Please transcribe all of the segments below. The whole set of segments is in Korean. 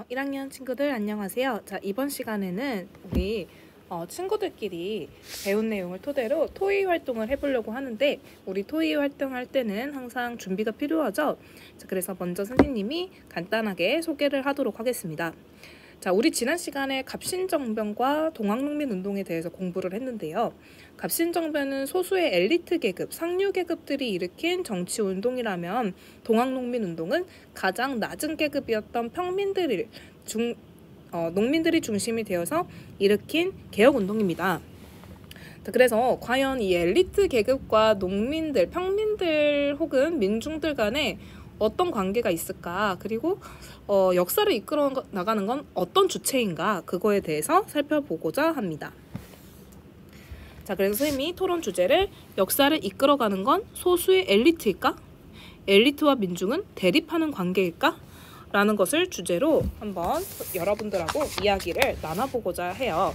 1학년 친구들 안녕하세요. 자, 이번 시간에는 우리 친구들끼리 배운 내용을 토대로 토의 활동을 해보려고 하는데, 우리 토의 활동할 때는 항상 준비가 필요하죠. 자, 그래서 먼저 선생님이 간단하게 소개를 하도록 하겠습니다. 자, 우리 지난 시간에 갑신정변과 동학농민운동에 대해서 공부를 했는데요. 갑신정변은 소수의 엘리트 계급, 상류 계급들이 일으킨 정치운동이라면, 동학농민운동은 가장 낮은 계급이었던 농민들이 중심이 되어서 일으킨 개혁운동입니다. 그래서 과연 이 엘리트 계급과 농민들, 평민들 혹은 민중들 간에 어떤 관계가 있을까? 그리고 역사를 이끌어 나가는 건 어떤 주체인가? 그거에 대해서 살펴보고자 합니다. 자, 그래서 선생님이 토론 주제를 역사를 이끌어가는 건 소수의 엘리트일까? 엘리트와 민중은 대립하는 관계일까? 라는 것을 주제로 한번 여러분들하고 이야기를 나눠보고자 해요.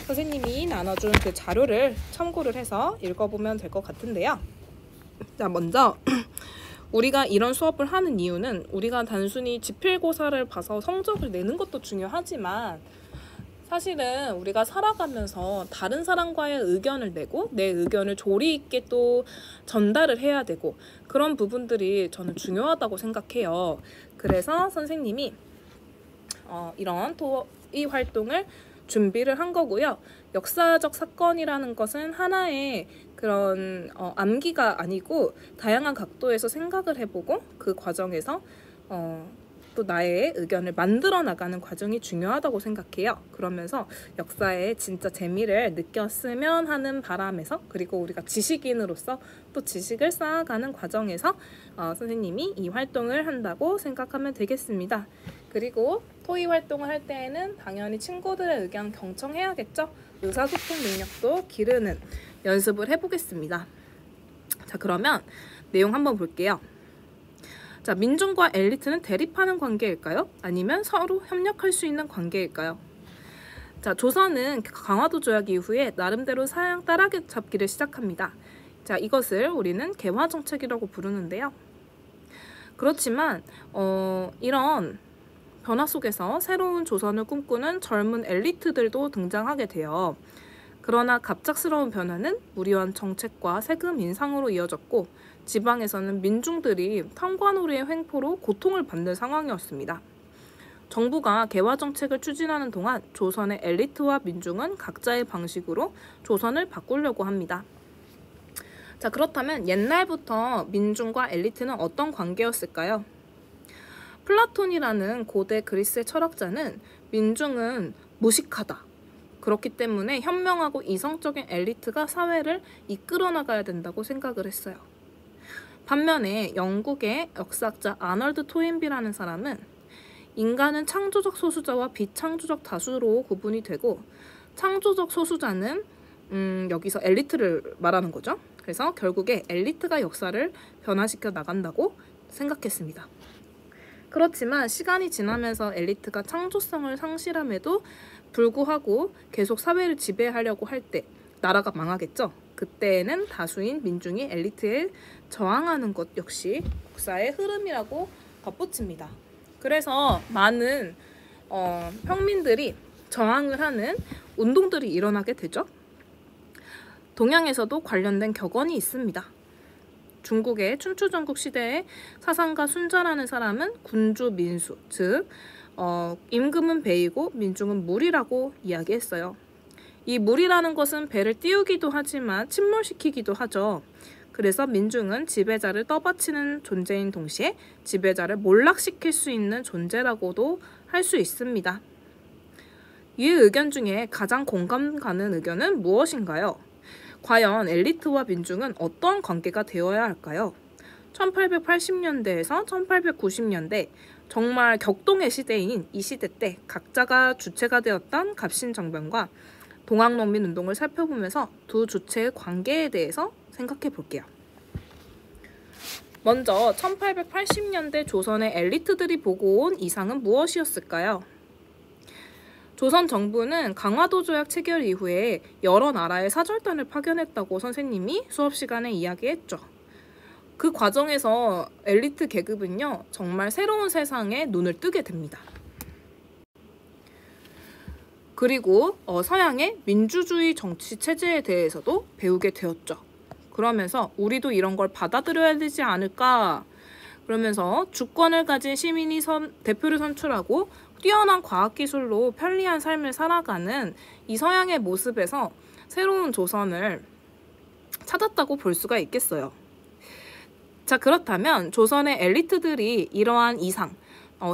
선생님이 나눠준 그 자료를 참고를 해서 읽어보면 될 것 같은데요. 자, 먼저 우리가 이런 수업을 하는 이유는, 우리가 단순히 지필고사를 봐서 성적을 내는 것도 중요하지만, 사실은 우리가 살아가면서 다른 사람과의 의견을 내고 내 의견을 조리 있게 또 전달을 해야 되고, 그런 부분들이 저는 중요하다고 생각해요. 그래서 선생님이 이런 토의 활동을 준비를 한 거고요. 역사적 사건이라는 것은 하나의 그런 암기가 아니고, 다양한 각도에서 생각을 해보고 그 과정에서 또 나의 의견을 만들어 나가는 과정이 중요하다고 생각해요. 그러면서 역사의 진짜 재미를 느꼈으면 하는 바람에서, 그리고 우리가 지식인으로서 또 지식을 쌓아가는 과정에서 선생님이 이 활동을 한다고 생각하면 되겠습니다. 그리고 토의 활동을 할 때에는 당연히 친구들의 의견 경청해야겠죠. 의사소통 능력도 기르는 연습을 해보겠습니다. 자, 그러면 내용 한번 볼게요. 자, 민중과 엘리트는 대립하는 관계일까요? 아니면 서로 협력할 수 있는 관계일까요? 자, 조선은 강화도 조약 이후에 나름대로 사양 따라잡기를 시작합니다. 자, 이것을 우리는 개화정책이라고 부르는데요. 그렇지만 이런 변화 속에서 새로운 조선을 꿈꾸는 젊은 엘리트들도 등장하게 돼요. 그러나 갑작스러운 변화는 무리한 정책과 세금 인상으로 이어졌고, 지방에서는 민중들이 탐관오리의 횡포로 고통을 받는 상황이었습니다. 정부가 개화정책을 추진하는 동안 조선의 엘리트와 민중은 각자의 방식으로 조선을 바꾸려고 합니다. 자, 그렇다면 옛날부터 민중과 엘리트는 어떤 관계였을까요? 플라톤이라는 고대 그리스의 철학자는 민중은 무식하다, 그렇기 때문에 현명하고 이성적인 엘리트가 사회를 이끌어 나가야 된다고 생각을 했어요. 반면에 영국의 역사학자 아널드 토인비라는 사람은 인간은 창조적 소수자와 비창조적 다수로 구분이 되고, 창조적 소수자는 여기서 엘리트를 말하는 거죠. 그래서 결국에 엘리트가 역사를 변화시켜 나간다고 생각했습니다. 그렇지만 시간이 지나면서 엘리트가 창조성을 상실함에도 불구하고 계속 사회를 지배하려고 할 때 나라가 망하겠죠. 그때에는 다수인 민중이 엘리트에 저항하는 것 역시 역사의 흐름이라고 덧붙입니다. 그래서 많은 평민들이 저항을 하는 운동들이 일어나게 되죠. 동양에서도 관련된 격언이 있습니다. 중국의 춘추전국 시대의 사상가 순자라는 사람은 군주 민수, 즉 임금은 배이고 민중은 물이라고 이야기했어요. 이 물이라는 것은 배를 띄우기도 하지만 침몰시키기도 하죠. 그래서 민중은 지배자를 떠받치는 존재인 동시에 지배자를 몰락시킬 수 있는 존재라고도 할 수 있습니다. 이 의견 중에 가장 공감 가는 의견은 무엇인가요? 과연 엘리트와 민중은 어떤 관계가 되어야 할까요? 1880년대에서 1890년대, 정말 격동의 시대인 이 시대 때 각자가 주체가 되었던 갑신정변과 동학농민운동을 살펴보면서 두 주체의 관계에 대해서 생각해 볼게요. 먼저 1880년대 조선의 엘리트들이 보고 온 이상은 무엇이었을까요? 조선 정부는 강화도 조약 체결 이후에 여러 나라의 사절단을 파견했다고 선생님이 수업 시간에 이야기했죠. 그 과정에서 엘리트 계급은요, 정말 새로운 세상에 눈을 뜨게 됩니다. 그리고 서양의 민주주의 정치 체제에 대해서도 배우게 되었죠. 그러면서 우리도 이런 걸 받아들여야 되지 않을까? 그러면서 주권을 가진 시민이 대표를 선출하고 뛰어난 과학기술로 편리한 삶을 살아가는 이 서양의 모습에서 새로운 조선을 찾았다고 볼 수가 있겠어요. 자, 그렇다면 조선의 엘리트들이 이러한 이상,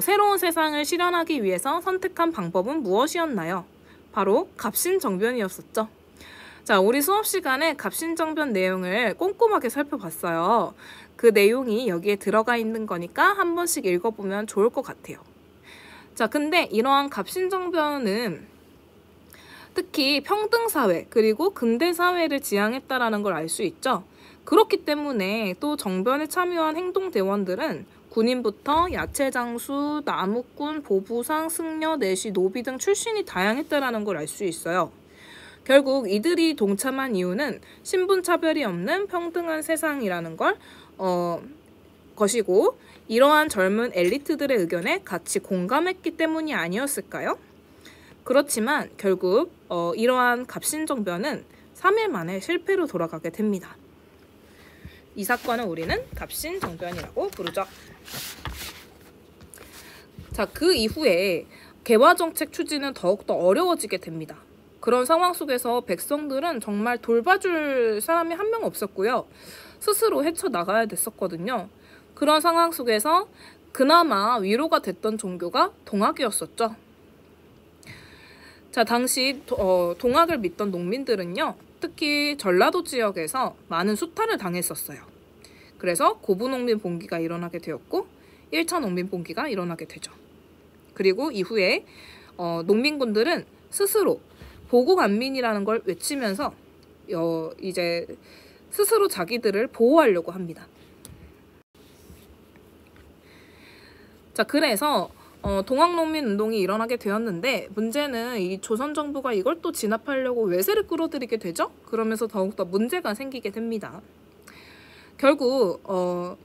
새로운 세상을 실현하기 위해서 선택한 방법은 무엇이었나요? 바로 갑신정변이었었죠. 자, 우리 수업 시간에 갑신정변 내용을 꼼꼼하게 살펴봤어요. 그 내용이 여기에 들어가 있는 거니까 한 번씩 읽어보면 좋을 것 같아요. 자, 근데 이러한 갑신정변은 특히 평등사회 그리고 근대사회를 지향했다라는 걸 알 수 있죠. 그렇기 때문에 또 정변에 참여한 행동대원들은 군인부터 야채장수, 나무꾼, 보부상, 승려, 내시, 노비 등 출신이 다양했다라는 걸 알 수 있어요. 결국 이들이 동참한 이유는 신분차별이 없는 평등한 세상이라는 것이고 이러한 젊은 엘리트들의 의견에 같이 공감했기 때문이 아니었을까요? 그렇지만 결국 이러한 갑신정변은 3일 만에 실패로 돌아가게 됩니다. 이 사건을 우리는 갑신정변이라고 부르죠. 자, 그 이후에 개화정책 추진은 더욱더 어려워지게 됩니다. 그런 상황 속에서 백성들은 정말 돌봐줄 사람이 한 명 없었고요. 스스로 헤쳐나가야 됐었거든요. 그런 상황 속에서 그나마 위로가 됐던 종교가 동학이었었죠. 자, 당시 동학을 믿던 농민들은요. 특히 전라도 지역에서 많은 수탈을 당했었어요. 그래서 고부농민 봉기가 일어나게 되었고 1차 농민 봉기가 일어나게 되죠. 그리고 이후에 농민군들은 스스로 보국안민이라는 걸 외치면서 이제 스스로 자기들을 보호하려고 합니다. 자, 그래서 동학농민 운동이 일어나게 되었는데 문제는 이 조선 정부가 이걸 또 진압하려고 외세를 끌어들이게 되죠. 그러면서 더욱더 문제가 생기게 됩니다. 결국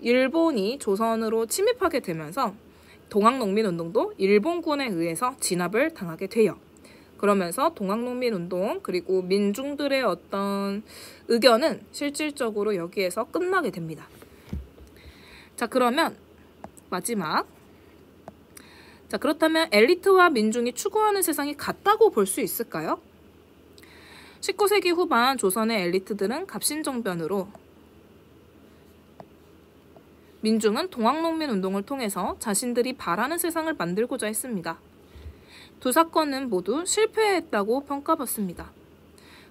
일본이 조선으로 침입하게 되면서 동학농민 운동도 일본군에 의해서 진압을 당하게 돼요. 그러면서 동학농민 운동 그리고 민중들의 어떤 의견은 실질적으로 여기에서 끝나게 됩니다. 자, 그러면 마지막. 자, 그렇다면 엘리트와 민중이 추구하는 세상이 같다고 볼 수 있을까요? 19세기 후반 조선의 엘리트들은 갑신정변으로 민중은 동학농민 운동을 통해서 자신들이 바라는 세상을 만들고자 했습니다. 두 사건은 모두 실패했다고 평가받습니다.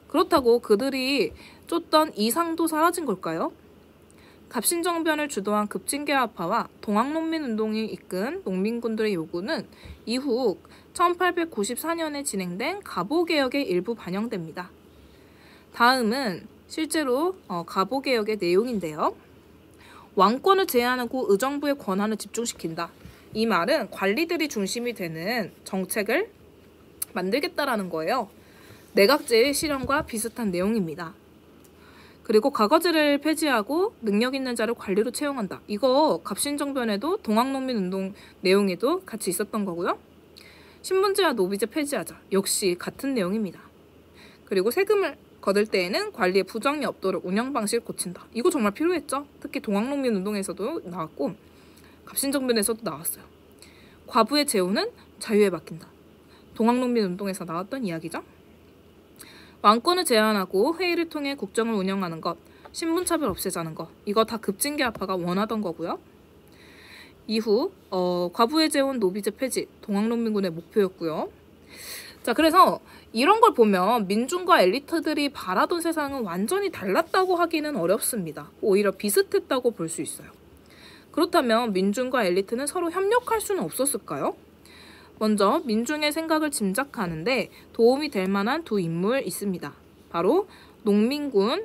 그렇다고 그들이 쫓던 이상도 사라진 걸까요? 갑신정변을 주도한 급진계화파와 동학농민운동이 이끈 농민군들의 요구는 이후 1894년에 진행된 갑오개혁의 일부 반영됩니다. 다음은 실제로 갑오개혁의 내용인데요. 왕권을 제한하고 의정부의 권한을 집중시킨다. 이 말은 관리들이 중심이 되는 정책을 만들겠다라는 거예요. 내각제의 실현과 비슷한 내용입니다. 그리고 과거제를 폐지하고 능력 있는 자를 관리로 채용한다. 이거 갑신정변에도 동학농민운동 내용에도 같이 있었던 거고요. 신분제와 노비제 폐지하자. 역시 같은 내용입니다. 그리고 세금을 거둘 때에는 관리에 부정이 없도록 운영 방식을 고친다. 이거 정말 필요했죠. 특히 동학농민운동에서도 나왔고 갑신정변에서도 나왔어요. 과부의 재혼은 자유에 맡긴다. 동학농민운동에서 나왔던 이야기죠. 왕권을 제한하고 회의를 통해 국정을 운영하는 것, 신분차별 없애자는 것, 이거 다 급진계화파가 원하던 거고요. 이후 과부의 재혼 노비제 폐지, 동학농민군의 목표였고요. 자, 그래서 이런 걸 보면 민중과 엘리트들이 바라던 세상은 완전히 달랐다고 하기는 어렵습니다. 오히려 비슷했다고 볼 수 있어요. 그렇다면 민중과 엘리트는 서로 협력할 수는 없었을까요? 먼저 민중의 생각을 짐작하는데 도움이 될 만한 두 인물 있습니다. 바로 농민군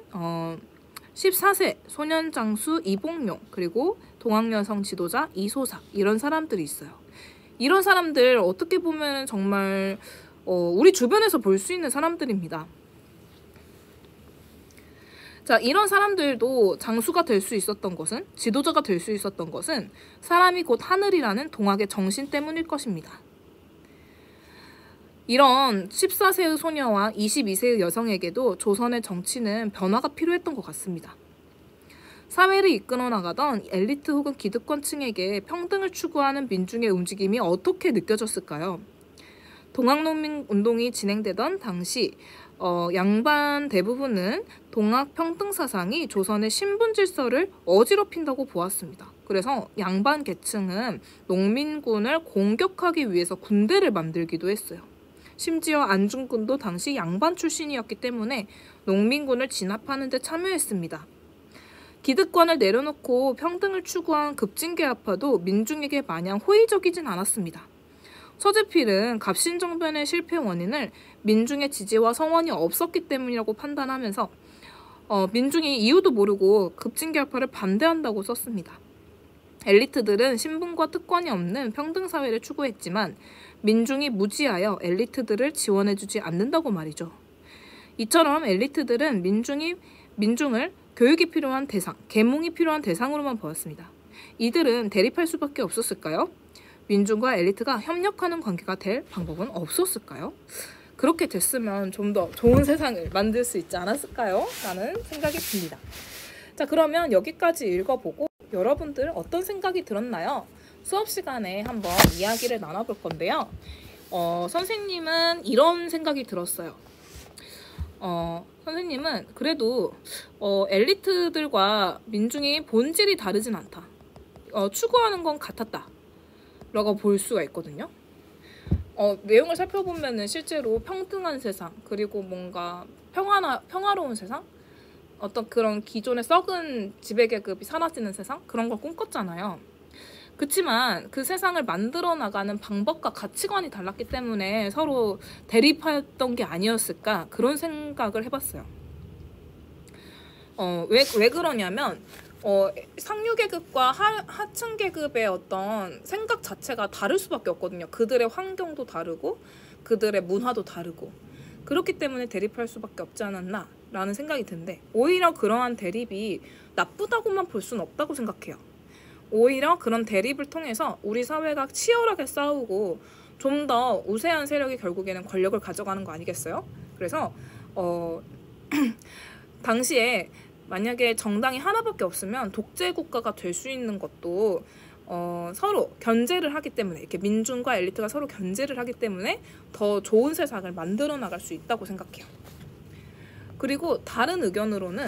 14세 소년장수 이봉룡 그리고 동학여성 지도자 이소사 이런 사람들이 있어요. 이런 사람들 어떻게 보면 정말 우리 주변에서 볼 수 있는 사람들입니다. 자, 이런 사람들도 장수가 될 수 있었던 것은, 지도자가 될 수 있었던 것은 사람이 곧 하늘이라는 동학의 정신 때문일 것입니다. 이런 14세의 소녀와 22세의 여성에게도 조선의 정치는 변화가 필요했던 것 같습니다. 사회를 이끌어 나가던 엘리트 혹은 기득권층에게 평등을 추구하는 민중의 움직임이 어떻게 느껴졌을까요? 동학농민운동이 진행되던 당시 양반 대부분은 동학평등사상이 조선의 신분질서를 어지럽힌다고 보았습니다. 그래서 양반 계층은 농민군을 공격하기 위해서 군대를 만들기도 했어요. 심지어 안중근도 당시 양반 출신이었기 때문에 농민군을 진압하는 데 참여했습니다. 기득권을 내려놓고 평등을 추구한 급진계합파도 민중에게 마냥 호의적이진 않았습니다. 서재필은 갑신정변의 실패 원인을 민중의 지지와 성원이 없었기 때문이라고 판단하면서 민중이 이유도 모르고 급진계합파를 반대한다고 썼습니다. 엘리트들은 신분과 특권이 없는 평등사회를 추구했지만 민중이 무지하여 엘리트들을 지원해주지 않는다고 말이죠. 이처럼 엘리트들은 민중을 교육이 필요한 대상, 계몽이 필요한 대상으로만 보았습니다. 이들은 대립할 수밖에 없었을까요? 민중과 엘리트가 협력하는 관계가 될 방법은 없었을까요? 그렇게 됐으면 좀 더 좋은 세상을 만들 수 있지 않았을까요? 라는 생각이 듭니다. 자, 그러면 여기까지 읽어보고 여러분들 어떤 생각이 들었나요? 수업 시간에 한번 이야기를 나눠볼 건데요. 선생님은 이런 생각이 들었어요. 선생님은 그래도 엘리트들과 민중이 본질이 다르진 않다. 추구하는 건 같았다. 라고 볼 수가 있거든요. 내용을 살펴보면은 실제로 평등한 세상, 그리고 뭔가 평화로운 세상? 어떤 그런 기존의 썩은 지배계급이 사라지는 세상? 그런 걸 꿈꿨잖아요. 그치만 그 세상을 만들어 나가는 방법과 가치관이 달랐기 때문에 서로 대립했던 게 아니었을까, 그런 생각을 해봤어요. 왜 그러냐면 상류계급과 하층계급의 어떤 생각 자체가 다를 수밖에 없거든요. 그들의 환경도 다르고 그들의 문화도 다르고, 그렇기 때문에 대립할 수밖에 없지 않았나 라는 생각이 드는데, 오히려 그러한 대립이 나쁘다고만 볼 수는 없다고 생각해요. 오히려 그런 대립을 통해서 우리 사회가 치열하게 싸우고 좀 더 우세한 세력이 결국에는 권력을 가져가는 거 아니겠어요? 그래서 당시에 만약에 정당이 하나밖에 없으면 독재 국가가 될 수 있는 것도 서로 견제를 하기 때문에, 이렇게 민중과 엘리트가 서로 견제를 하기 때문에 더 좋은 세상을 만들어 나갈 수 있다고 생각해요. 그리고 다른 의견으로는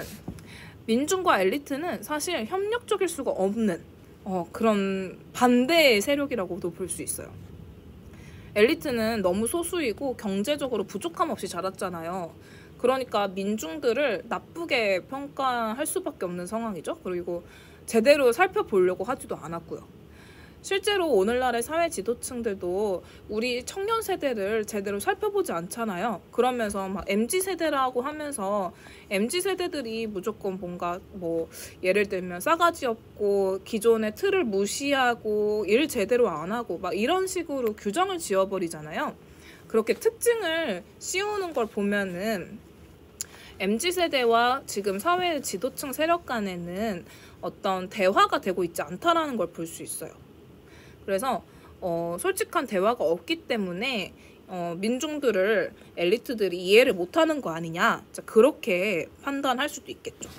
민중과 엘리트는 사실 협력적일 수가 없는 그런 반대의 세력이라고도 볼 수 있어요. 엘리트는 너무 소수이고 경제적으로 부족함 없이 자랐잖아요. 그러니까 민중들을 나쁘게 평가할 수밖에 없는 상황이죠. 그리고 제대로 살펴보려고 하지도 않았고요. 실제로 오늘날의 사회 지도층들도 우리 청년 세대를 제대로 살펴보지 않잖아요. 그러면서 막 MZ세대라고 하면서 MZ세대들이 무조건 뭔가 예를 들면 싸가지 없고 기존의 틀을 무시하고 일 제대로 안 하고 막 이런 식으로 규정을 지어버리잖아요. 그렇게 특징을 씌우는 걸 보면은 MZ세대와 지금 사회 지도층 세력 간에는 어떤 대화가 되고 있지 않다라는 걸 볼 수 있어요. 그래서 솔직한 대화가 없기 때문에 민중들을 엘리트들이 이해를 못하는 거 아니냐, 그렇게 판단할 수도 있겠죠.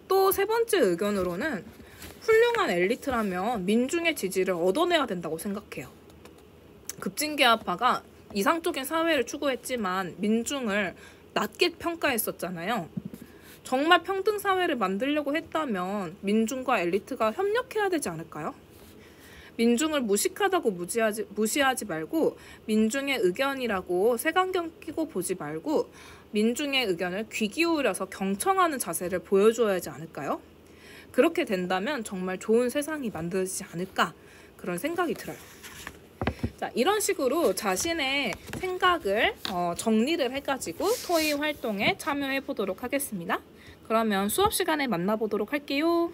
또 세 번째 의견으로는 훌륭한 엘리트라면 민중의 지지를 얻어내야 된다고 생각해요. 급진계합파가 이상적인 사회를 추구했지만 민중을 낮게 평가했었잖아요. 정말 평등사회를 만들려고 했다면 민중과 엘리트가 협력해야 되지 않을까요? 민중을 무식하다고 무시하지 말고 민중의 의견이라고 색안경 끼고 보지 말고 민중의 의견을 귀 기울여서 경청하는 자세를 보여줘야 하지 않을까요? 그렇게 된다면 정말 좋은 세상이 만들어지지 않을까, 그런 생각이 들어요. 자, 이런 식으로 자신의 생각을 정리를 해가지고 토의 활동에 참여해 보도록 하겠습니다. 그러면 수업 시간에 만나보도록 할게요.